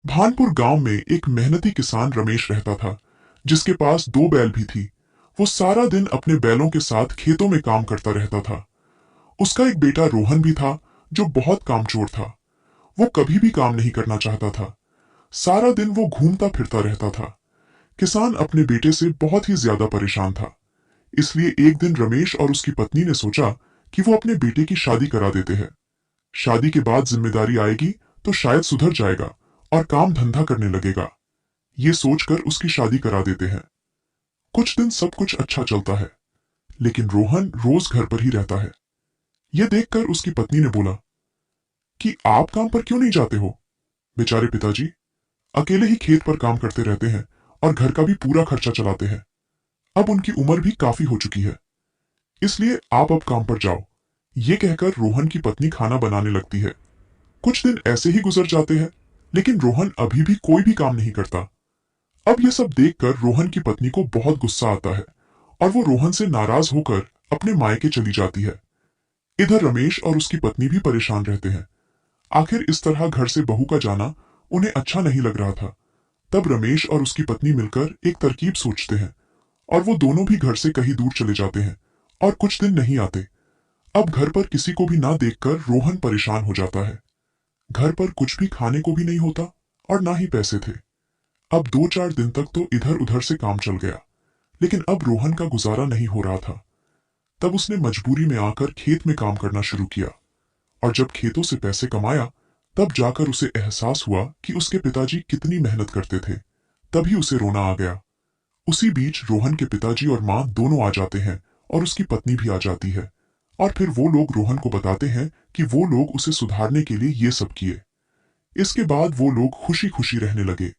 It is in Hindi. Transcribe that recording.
भानपुर गांव में एक मेहनती किसान रमेश रहता था, जिसके पास दो बैल भी थी। वो सारा दिन अपने बैलों के साथ खेतों में काम करता रहता था। उसका एक बेटा रोहन भी था, जो बहुत कामचोर था। वो कभी भी काम नहीं करना चाहता था। सारा दिन वो घूमता फिरता रहता था। किसान अपने बेटे से बहुत ही ज्यादा परेशान था। इसलिए एक दिन रमेश और उसकी पत्नी ने सोचा कि वो अपने बेटे की शादी करा देते हैं। शादी के बाद जिम्मेदारी आएगी तो शायद सुधर जाएगा और काम धंधा करने लगेगा। ये सोचकर उसकी शादी करा देते हैं। कुछ दिन सब कुछ अच्छा चलता है, लेकिन रोहन रोज घर पर ही रहता है। यह देखकर उसकी पत्नी ने बोला कि आप काम पर क्यों नहीं जाते हो? बेचारे पिताजी अकेले ही खेत पर काम करते रहते हैं और घर का भी पूरा खर्चा चलाते हैं। अब उनकी उम्र भी काफी हो चुकी है, इसलिए आप अब काम पर जाओ। ये कहकर रोहन की पत्नी खाना बनाने लगती है। कुछ दिन ऐसे ही गुजर जाते हैं, लेकिन रोहन अभी भी कोई भी काम नहीं करता। अब यह सब देखकर रोहन की पत्नी को बहुत गुस्सा आता है और वो रोहन से नाराज होकर अपने मायके चली जाती है। इधर रमेश और उसकी पत्नी भी परेशान रहते हैं। आखिर इस तरह घर से बहू का जाना उन्हें अच्छा नहीं लग रहा था। तब रमेश और उसकी पत्नी मिलकर एक तरकीब सोचते हैं और वो दोनों भी घर से कहीं दूर चले जाते हैं और कुछ दिन नहीं आते। अब घर पर किसी को भी ना देखकर रोहन परेशान हो जाता है। घर पर कुछ भी खाने को भी नहीं होता और ना ही पैसे थे। अब 2-4 दिन तक तो इधर उधर से काम चल गया, लेकिन अब रोहन का गुजारा नहीं हो रहा था। तब उसने मजबूरी में आकर खेत में काम करना शुरू किया और जब खेतों से पैसे कमाया, तब जाकर उसे एहसास हुआ कि उसके पिताजी कितनी मेहनत करते थे। तभी उसे रोना आ गया। उसी बीच रोहन के पिताजी और माँ दोनों आ जाते हैं और उसकी पत्नी भी आ जाती है। और फिर वो लोग रोहन को बताते हैं कि वो लोग उसे सुधारने के लिए ये सब किए। इसके बाद वो लोग खुशी खुशी रहने लगे।